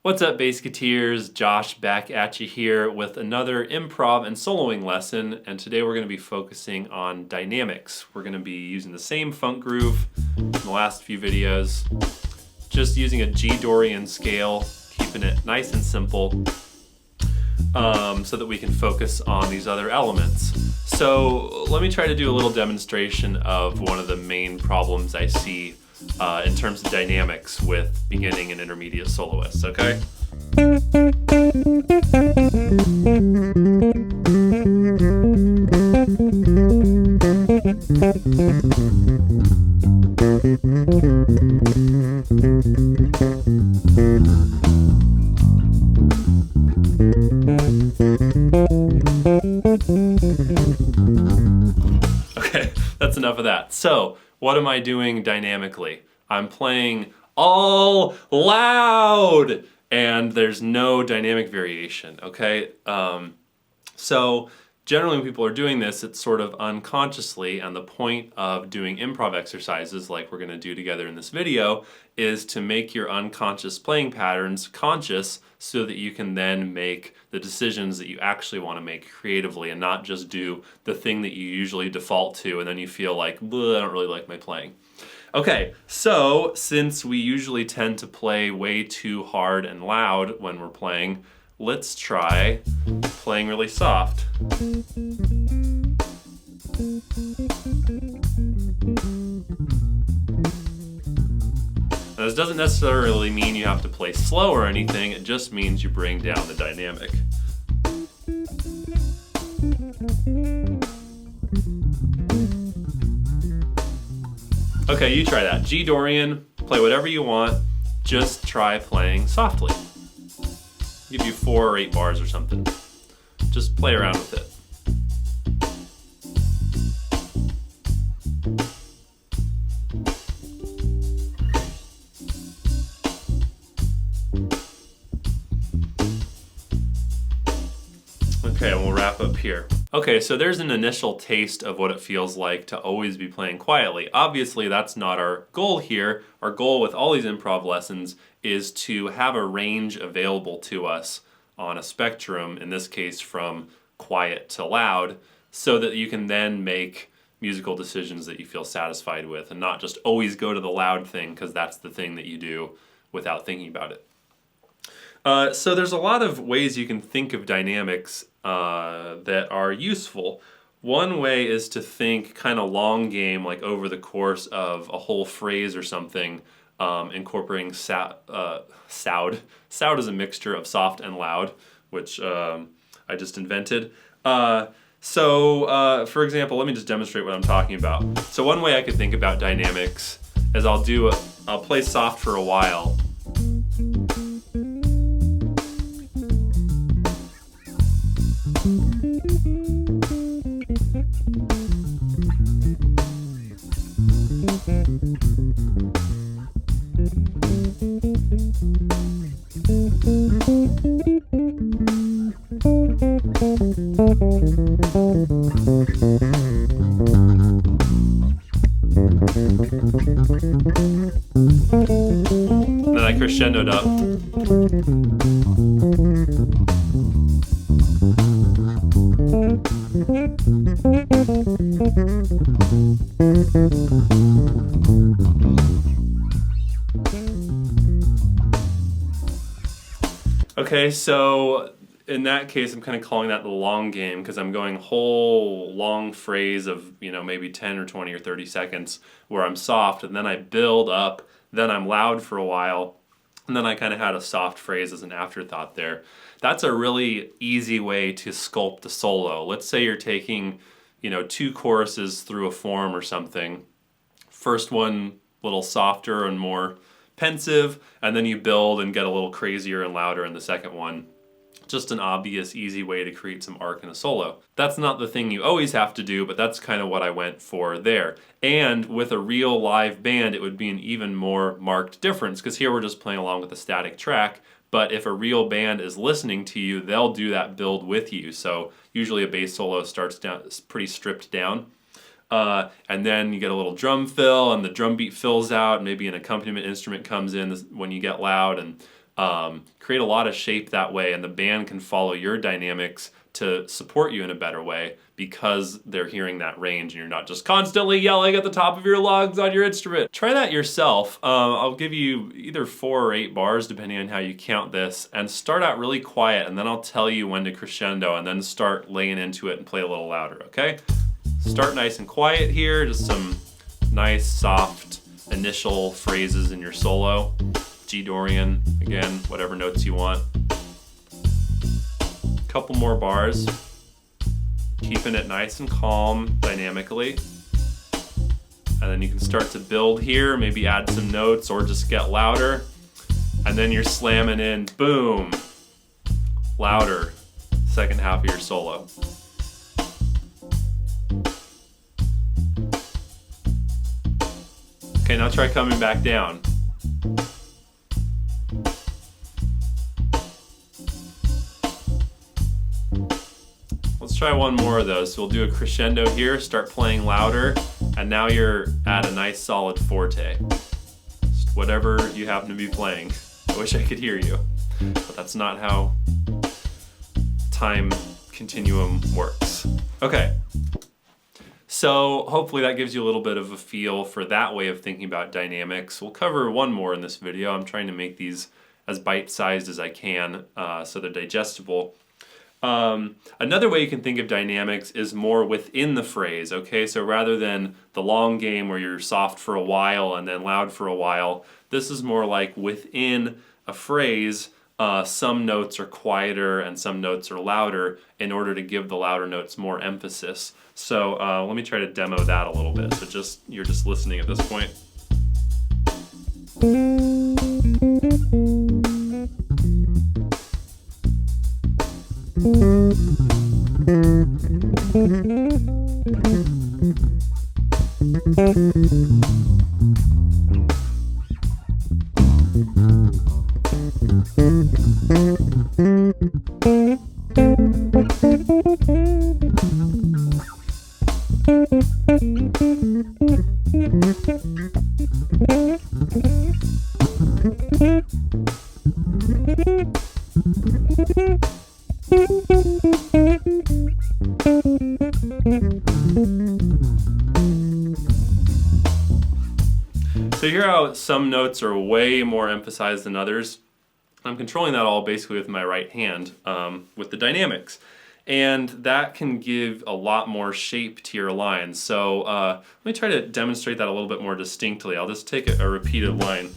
What's up, Bassketeers? Josh back at you here with another improv and soloing lesson, and today we're going to be focusing on dynamics. We're going to be using the same funk groove in the last few videos, just using a G Dorian scale, keeping it nice and simple, so that we can focus on these other elements. So let me try to do a little demonstration of one of the main problems I see in terms of dynamics with beginning and intermediate soloists, okay? Okay, that's enough of that. So, what am I doing dynamically? I'm playing all loud, and there's no dynamic variation, okay? So generally when people are doing this, it's sort of unconsciously, and the point of doing improv exercises like we're gonna do together in this video is to make your unconscious playing patterns conscious so that you can then make the decisions that you actually want to make creatively and not just do the thing that you usually default to and then you feel like, I don't really like my playing. Okay, so since we usually tend to play way too hard and loud when we're playing, let's try playing really soft. Now, this doesn't necessarily mean you have to play slow or anything, it just means you bring down the dynamic. Okay, you try that. G Dorian, play whatever you want, just try playing softly. Give you 4 or 8 bars or something. Just play around with it. Okay, and we'll wrap up here. Okay, so there's an initial taste of what it feels like to always be playing quietly. Obviously, that's not our goal here. Our goal with all these improv lessons is to have a range available to us on a spectrum, in this case from quiet to loud, so that you can then make musical decisions that you feel satisfied with and not just always go to the loud thing because that's the thing that you do without thinking about it. So there's a lot of ways you can think of dynamics that are useful. One way is to think kind of long game, like over the course of a whole phrase or something, incorporating sound. Sound is a mixture of soft and loud, which I just invented. So for example, let me just demonstrate what I'm talking about. So one way I could think about dynamics is I'll play soft for a while. Then I crescendoed up. Okay, so in that case, I'm kind of calling that the long game because I'm going whole long phrase of, maybe 10 or 20 or 30 seconds where I'm soft, and then I build up, then I'm loud for a while, and then I kind of had a soft phrase as an afterthought there. That's a really easy way to sculpt a solo. Let's say you're taking, 2 choruses through a form or something. First one a little softer and more pensive, and then you build and get a little crazier and louder in the second one. Just an obvious, easy way to create some arc in a solo. That's not the thing you always have to do, but that's kind of what I went for there. And with a real live band, it would be an even more marked difference, because here we're just playing along with a static track, but if a real band is listening to you, they'll do that build with you. So usually a bass solo starts down, pretty stripped down. And then you get a little drum fill and the drum beat fills out, and maybe an accompaniment instrument comes in when you get loud, and create a lot of shape that way, and the band can follow your dynamics to support you in a better way because they're hearing that range and you're not just constantly yelling at the top of your lungs on your instrument. Try that yourself. I'll give you either 4 or 8 bars depending on how you count this, and start out really quiet, and then I'll tell you when to crescendo and then start laying into it and play a little louder, okay? Start nice and quiet here, just some nice soft initial phrases in your solo. G Dorian, again, whatever notes you want. Couple more bars, keeping it nice and calm dynamically, and then you can start to build here, maybe add some notes or just get louder, and then you're slamming in, boom, louder, second half of your solo. Okay, now try coming back down. Let's try one more of those. So we'll do a crescendo here, start playing louder, and now you're at a nice solid forte. Just whatever you happen to be playing. I wish I could hear you, but that's not how time continuum works. Okay, so hopefully that gives you a little bit of a feel for that way of thinking about dynamics. We'll cover one more in this video. I'm trying to make these as bite-sized as I can so they're digestible. Another way you can think of dynamics is more within the phrase, okay? So rather than the long game where you're soft for a while and then loud for a while, this is more like within a phrase, some notes are quieter and some notes are louder in order to give the louder notes more emphasis. So let me try to demo that a little bit. So you're just listening at this point. So you hear how some notes are way more emphasized than others. I'm controlling that all basically with my right hand with the dynamics. And that can give a lot more shape to your lines. So let me try to demonstrate that a little bit more distinctly. I'll just take a repeated line.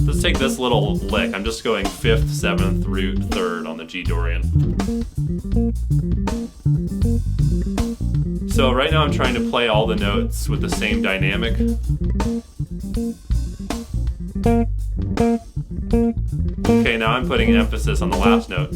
Let's take this little lick. I'm just going 5th, 7th, root, 3rd on the G Dorian. So right now I'm trying to play all the notes with the same dynamic. Okay, now I'm putting emphasis on the last note.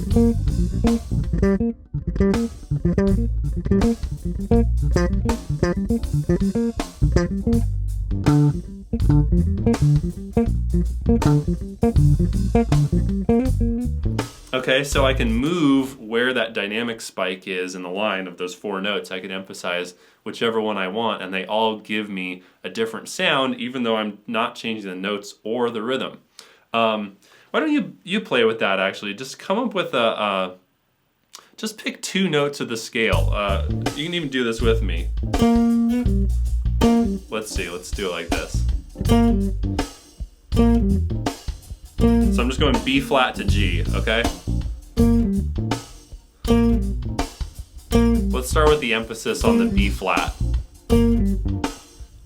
Okay, so I can move where that dynamic spike is in the line of those 4 notes. I can emphasize whichever one I want, and they all give me a different sound, even though I'm not changing the notes or the rhythm. Why don't you play with that, actually? Just come up with just pick 2 notes of the scale. You can even do this with me. Let's see, let's do it like this. So I'm just going B flat to G, okay? Let's start with the emphasis on the B flat.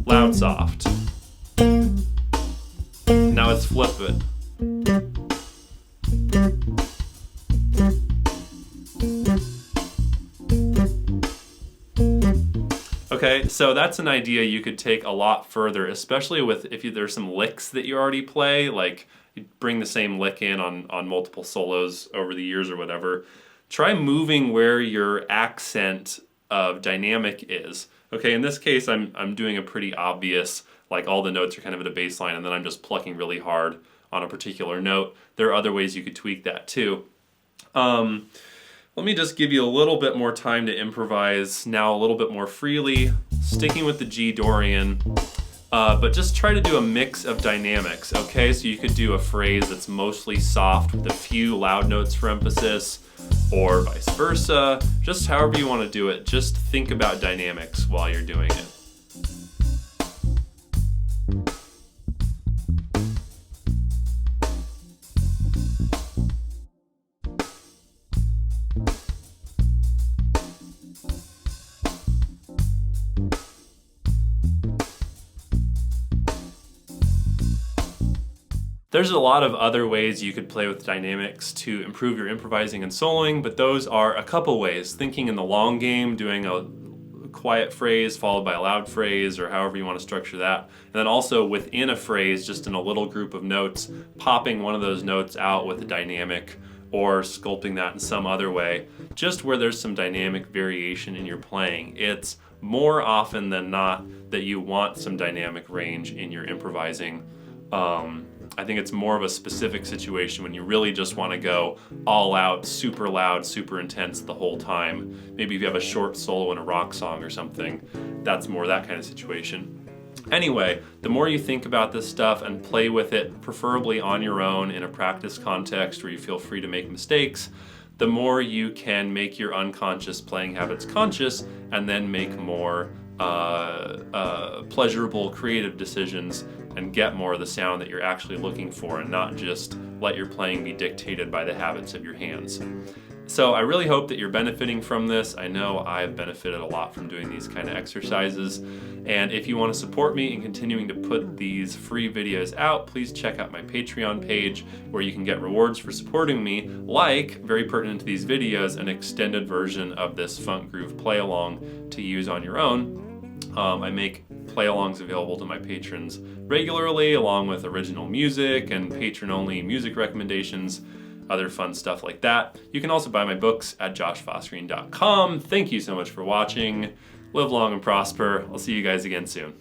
Loud, soft. Now let's flip it. Okay, so that's an idea you could take a lot further, especially with if there's some licks that you already play, like you bring the same lick in on multiple solos over the years or whatever. Try moving where your accent of dynamic is. Okay, in this case, I'm doing a pretty obvious, like all the notes are kind of at a bass line, and then I'm just plucking really hard on a particular note. There are other ways you could tweak that too. Let me just give you a little bit more time to improvise now a little bit more freely, sticking with the G Dorian. But just try to do a mix of dynamics, okay? So you could do a phrase that's mostly soft with a few loud notes for emphasis, or vice versa. Just however you want to do it, just think about dynamics while you're doing it. There's a lot of other ways you could play with dynamics to improve your improvising and soloing, but those are a couple ways. Thinking in the long game, doing a quiet phrase followed by a loud phrase, or however you want to structure that. And then also within a phrase, just in a little group of notes, popping one of those notes out with a dynamic, or sculpting that in some other way, just where there's some dynamic variation in your playing. It's more often than not that you want some dynamic range in your improvising. I think it's more of a specific situation when you really just want to go all out, super loud, super intense the whole time. Maybe if you have a short solo in a rock song or something, that's more that kind of situation. Anyway, the more you think about this stuff and play with it, preferably on your own in a practice context where you feel free to make mistakes, the more you can make your unconscious playing habits conscious and then make more pleasurable creative decisions and get more of the sound that you're actually looking for, and not just let your playing be dictated by the habits of your hands. So I really hope that you're benefiting from this. I know I've benefited a lot from doing these kind of exercises. And if you want to support me in continuing to put these free videos out, please check out my Patreon page where you can get rewards for supporting me, like, very pertinent to these videos, an extended version of this Funk Groove play along to use on your own. I make play-alongs available to my patrons regularly, along with original music and patron-only music recommendations, other fun stuff like that. You can also buy my books at joshfossgreen.com. Thank you so much for watching. Live long and prosper. I'll see you guys again soon.